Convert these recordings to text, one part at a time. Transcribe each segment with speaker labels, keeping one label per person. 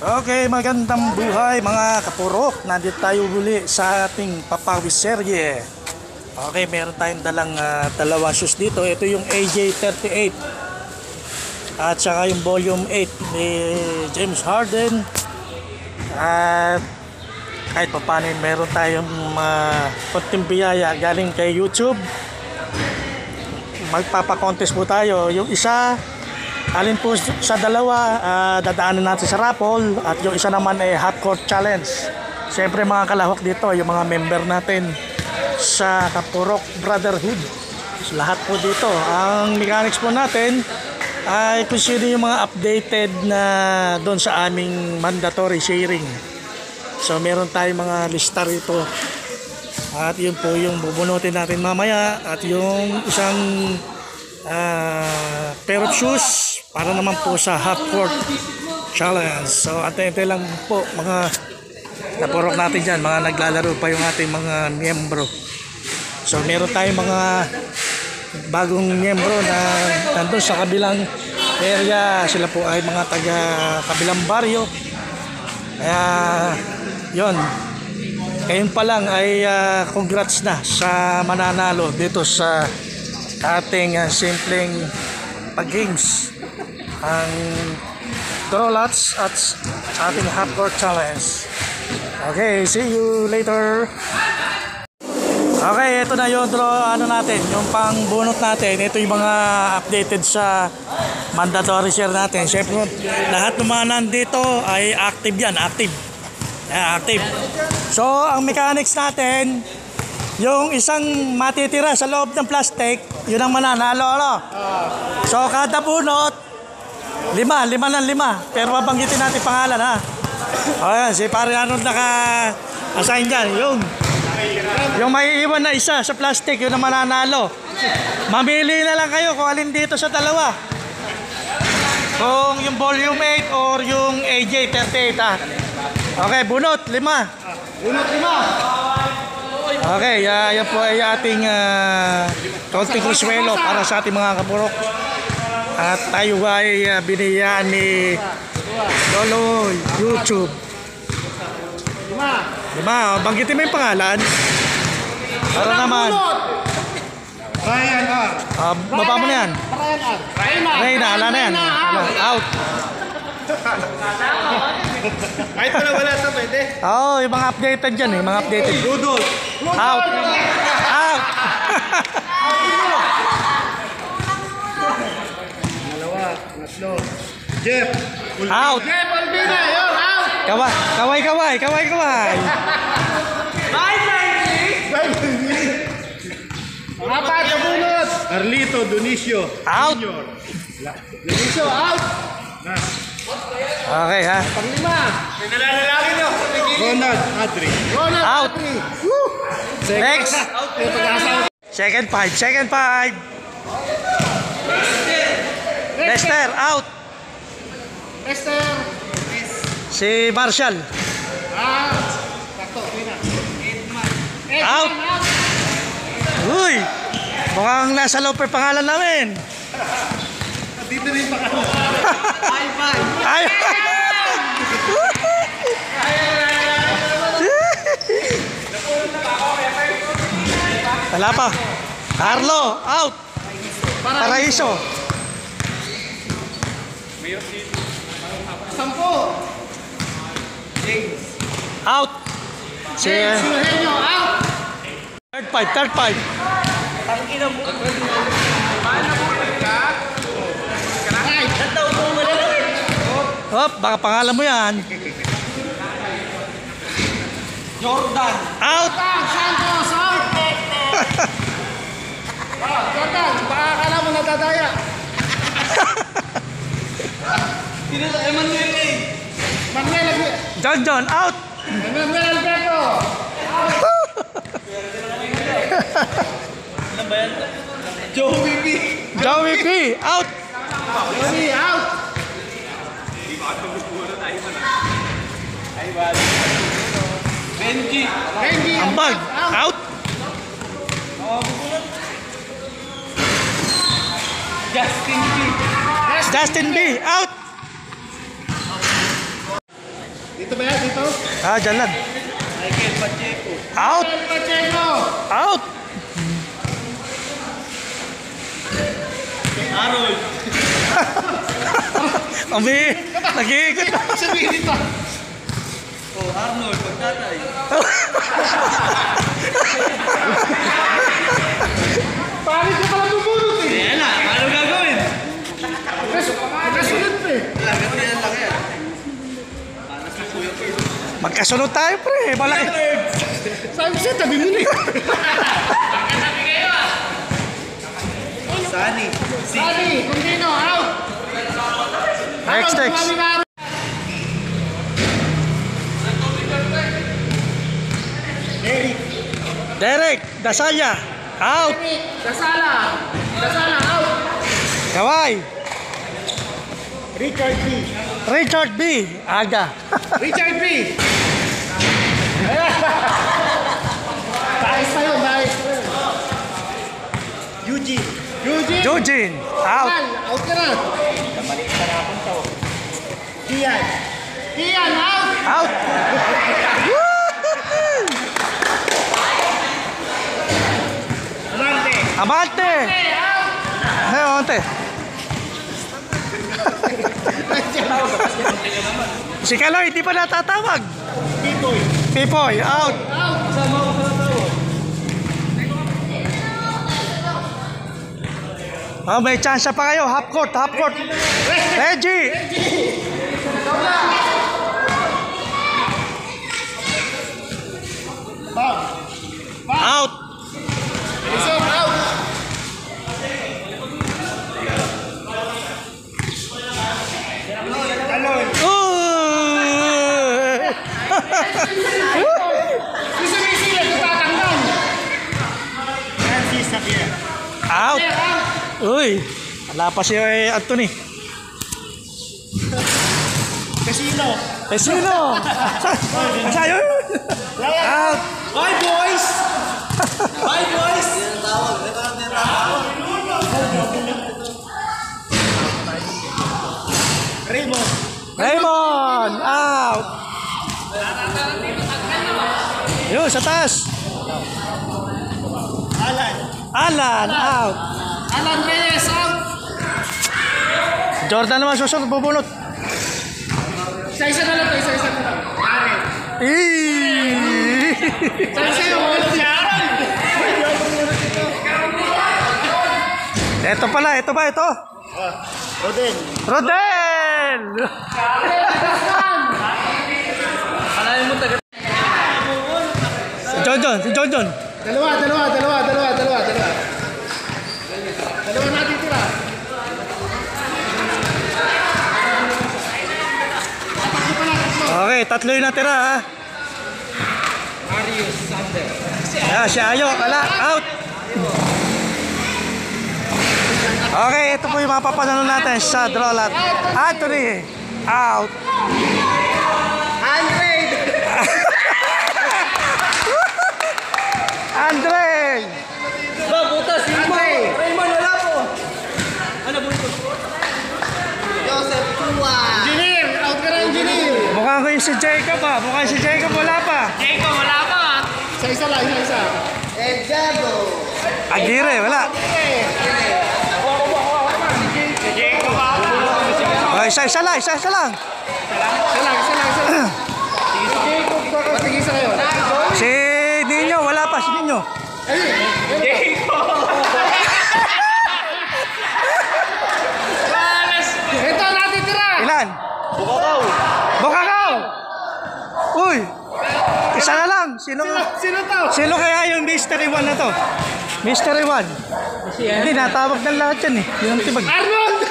Speaker 1: Okay, magandang buhay mga kapurok. Nandito tayo huli sa ating papawis serye. Okay, meron tayong dalang dalawa shoes dito. Ito yung AJ38 at saka yung volume 8 ni James Harden. At kahit pa paano meron tayong konting biyaya galing kay YouTube. Magpapakontest po tayo. Yung isa, alin po sa dalawa, dadaanan natin sa raffle. At yung isa naman ay hot court challenge. Siyempre mga kalahok dito, yung mga member natin sa Kapurok Brotherhood. So, lahat po dito. Ang mechanics po natin ay kung sino yung mga updated na doon sa aming mandatory sharing. So meron tayong mga lista rito. At yun po yung bubunutin natin mamaya. At yung isang pair of shoes para naman po sa half court challenge. So ante-ante lang po mga kapurok natin dyan, mga naglalaro pa yung ating mga miyembro. So meron tayong mga bagong miyembro na nandun sa kabilang area. Sila po ay mga taga kabilang baryo. Kaya yun, ngayon pa lang ay congrats na sa mananalo dito sa ating simpleng pag-games, ang draw lots at ating half court challenge. Okay, see you later. Okay, ito na yung draw natin, yung pang bunot natin. Ito yung mga updated sa mandatory share natin. Siyempre lahat ng mga nandito ay active yan, active. So ang mechanics natin, yung isang matitira sa loob ng plastic, yun ang mananalo, ano? So kada bunot, lima. Pero mabanggitin natin pangalan, ha? Ayan, si pare Arnold naka-assign dyan. Yung maiiwan na isa sa plastic, yun ang mananalo. Mamili na lang kayo kung alin dito sa dalawa, kung yung volume 8 or yung AJ38, ha? Okay, bunot 5. Okay, yan po ay ating konting kuswelo para sa ating mga kapurok. At tayo ay biniyaan ni Lolo YouTube. 5, banggitin mo yung pangalan para naman.
Speaker 2: Ryan R.
Speaker 1: Baba mo na yan. Reyna, ala na yan. Out.
Speaker 2: Kahit pala wala ito, pwede.
Speaker 1: Oo, yung mga updated dyan eh. Mga updated.
Speaker 2: Rudolph.
Speaker 1: Out.
Speaker 2: Dalawa, tatlo. Jeff.
Speaker 1: Out.
Speaker 2: Jeff Albina, yun, out.
Speaker 1: Kaway.
Speaker 2: Apat na bunot. Carlito Dionisio.
Speaker 1: Out.
Speaker 2: Dionisio, out.
Speaker 1: Okay, ha.
Speaker 2: Panglima. May nalalagin nyo. Ronald Adri.
Speaker 1: Out. Next.
Speaker 2: Out.
Speaker 1: Second 5. Lester, out.
Speaker 2: Lester.
Speaker 1: Si Marshall. Out. Uy, mukhang nasa looper pangalan namin.
Speaker 2: Dito rin pa ka.
Speaker 1: Ay. Wala pa. Carlo, out. Paraiso.
Speaker 2: 10. James.
Speaker 1: Out. Si
Speaker 2: Eugenio, out.
Speaker 1: third five.
Speaker 2: Tangina mo. Paano mo ka? Ay, tataw mo madali.
Speaker 1: Hop, baka pangalan mo yan.
Speaker 2: Jordan.
Speaker 1: Out.
Speaker 2: Santos, out. Jordan, baka akala mo nadadaya. Emmanuel eh.
Speaker 1: John, out.
Speaker 2: Emmanuel Alberto.
Speaker 1: Joey P, out.
Speaker 2: Joey, out. Benji.
Speaker 1: Ambag, out.
Speaker 2: Justin B.
Speaker 1: Justin B, out.
Speaker 2: Dito ba yan? Dito?
Speaker 1: Ah, dyan lang.
Speaker 2: Michael Pacheco.
Speaker 1: Out!
Speaker 2: Michael Pacheco!
Speaker 1: Out!
Speaker 2: Harold.
Speaker 1: Ami, nag-iikot na.
Speaker 2: Sabihin dito. Oh, Arnold, pagtatay. Pangit ka pala bubunot eh. Kaya na, ano gagawin? Magkasunod pa eh. Ganyan lang yan.
Speaker 1: Magkasunod tayo, pre. Malaki.
Speaker 2: Sabi ko siya, tabi mo na eh. Sani. Sani, Kundino, out.
Speaker 1: Next. Derek, Dasalya. Out.
Speaker 2: Dasala, out.
Speaker 1: Kawai.
Speaker 2: Richard B.
Speaker 1: Richard B. Aga.
Speaker 2: Richard B. Bayos tayo, bayos. Eugene.
Speaker 1: Eugene. Out.
Speaker 2: Out ka na. Kian. Kian, out.
Speaker 1: Out.
Speaker 2: Amante.
Speaker 1: Abante. Hey, Abante. Si Kaloy, di pa natatawag.
Speaker 2: Pipoy.
Speaker 1: Pipoy, out.
Speaker 2: Out. Sama ko sa tao.
Speaker 1: Oh, may chance pa kayo. Half court, half court. Reggie.
Speaker 2: Bob.
Speaker 1: Out.
Speaker 2: Isok, out. Talon. Si Sumisila, tutatanggal. Francis Xavier.
Speaker 1: Out. Uy. Wala pa si Anthony.
Speaker 2: Casino.
Speaker 1: Sino? Sa'yo. Out.
Speaker 2: Bye, boys! Bye, boys! Raymond.
Speaker 1: Raymond. Out. Yun, sa taas.
Speaker 2: Alan.
Speaker 1: Alan. Out.
Speaker 2: Alan Reyes, out!
Speaker 1: Jordan naman susunod bubunot.
Speaker 2: Isa-isa na lang to, isa-isa na lang. Aaron. Isa-isa yung wala si Aaron.
Speaker 1: Ito pala, ito ba ito?
Speaker 2: Roden.
Speaker 1: Rodel!
Speaker 2: Alayin mo taga.
Speaker 1: Si John John.
Speaker 2: Dalawa natin tira.
Speaker 1: Okay, tatlo yung natira ha.
Speaker 2: Marius Sander.
Speaker 1: Si Ayo, wala, out. Okay, ito po yung mapapanalo natin sa draw lot. Anthony, out. Andre!
Speaker 2: Butas, Raymond, wala po. Ano butas? Joseph Chua. Engineer, out ka na engineer.
Speaker 1: Mukhang ko yung si Jacob ha. Mukhang si Jacob wala pa.
Speaker 2: Jacob, wala pa. Isa-isa lang, isa-isa. Edgardo.
Speaker 1: Aguirre, wala.
Speaker 2: Jacob,
Speaker 1: Oh, isa-isa lang.
Speaker 2: Isa lang. Patigisa kayo.
Speaker 1: Si Nino, wala pa si Nino.
Speaker 2: Jacob. Ito natin tira.
Speaker 1: Ilan?
Speaker 2: Bukakaw.
Speaker 1: Bukakaw! Uy! Isa na lang. Sino kaya yung mystery one na to? Mystery one. Hindi, natawag ng lahat yan eh. Yung tibag.
Speaker 2: Arnold!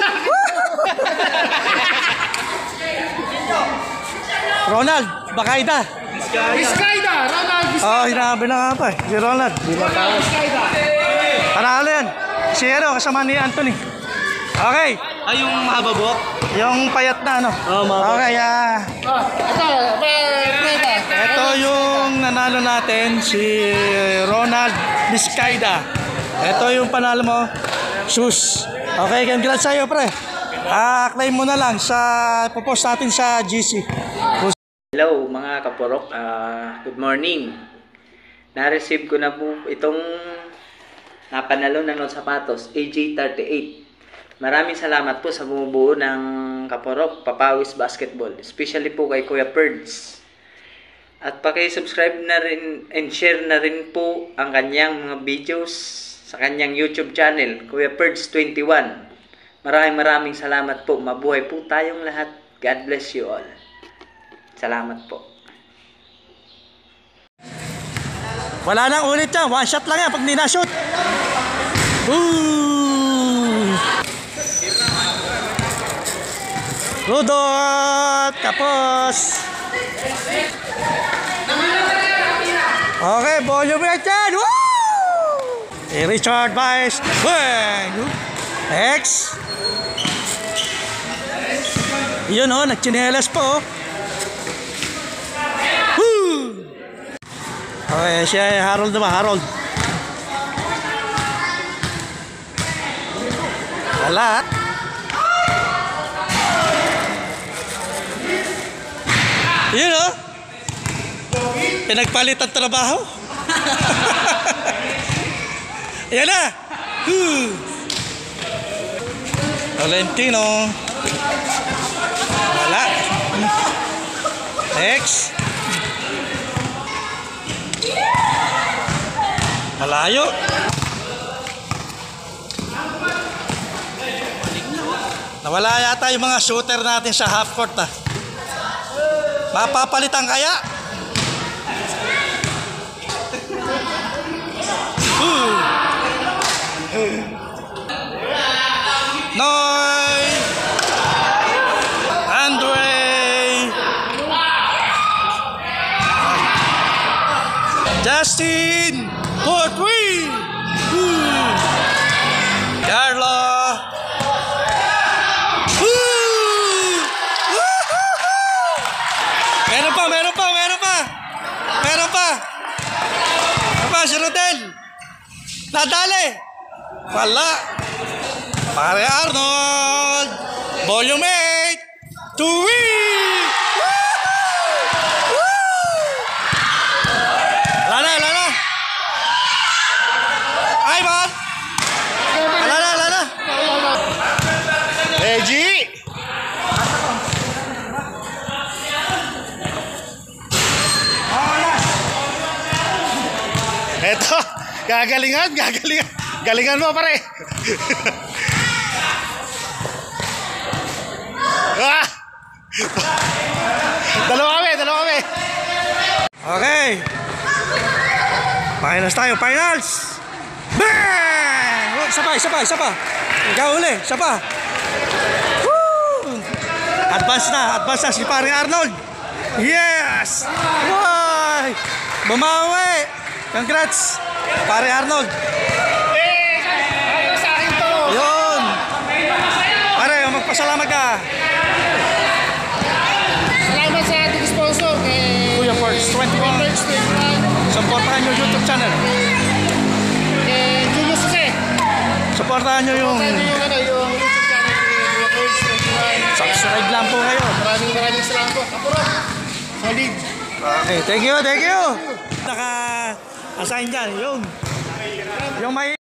Speaker 1: Ronald, Bakaida.
Speaker 2: Vizcaida! Ronald Vizcaida!
Speaker 1: Oh, hinabi na nga pa eh. Si Ronald.
Speaker 2: Ronald Vizcaida!
Speaker 1: Panalo yan. Si kasama ni Anthony. Okay.
Speaker 2: Ay, yung mahaba buhok?
Speaker 1: Yung payat na ano. Okay, ito yung nanalo natin, si Ronald Vizcaida. Ito yung panalo mo, shoes. Okay, congrats sa'yo, pre. Claim mo na lang sa popost natin sa GC.
Speaker 3: Hello mga kaporok, good morning. Na-receive ko na po itong napanalo ng sapatos, AJ38. Maraming salamat po sa bumubuo ng kaporok, Papawis Basketball. Especially po kay Kuya Perds. At paki-subscribe na rin and share na rin po ang kanyang mga videos sa kanyang YouTube channel, Kuya Perds 21. Maraming salamat po. Mabuhay po tayong lahat. God bless you all. Salamat po.
Speaker 1: Wala nang ulit yan. One shot lang yan pag ninashoot. Ooh! Rudot! Tapos! Okay, volume yan dyan! Woo! Richard Vice. Next. Yun o, nagchinelas po. Okay, siya Harold naman, Harold. Wala. Yun o. Pinagpalit ang trabaho. Ayan na. Valentino. Wala. Next. Malayo. Nawala yata yung mga shooter natin sa half court ah. Mapapalitan kaya? Noy! Andre! Justin! 4-3! Carlo! Meron pa! Si Rodel! Nadali! Wala! Pare Arnold! Volume 8! Tuwi! Lala! Ay, man! Lala!
Speaker 2: Reggie! Eto, gagalingan. Galingan mo, pare. Ah! Dalawa kami.
Speaker 1: Okay. Finals tayo, finals! Bang! Isa pa. Ikaw uli, isa pa. Woo! Advance na si paring Arnold. Yes! Why! Bumawi! Congrats, pare Arnold.
Speaker 2: Ayaw sa akin to.
Speaker 1: Yun. Pare, magpasalamat ka.
Speaker 2: Salamat sa ating sponsor kay
Speaker 1: Kuya Perds 21. Supportahan nyo YouTube channel.
Speaker 2: Julius Jose.
Speaker 1: Supportahan nyo yung
Speaker 2: yung YouTube channel ni Kuya Perds 21.
Speaker 1: subscribe lang po kayo.
Speaker 2: Maraming salamat po. Kapurok. Solid.
Speaker 1: Okay, thank you. Naka-assign dyan, yung may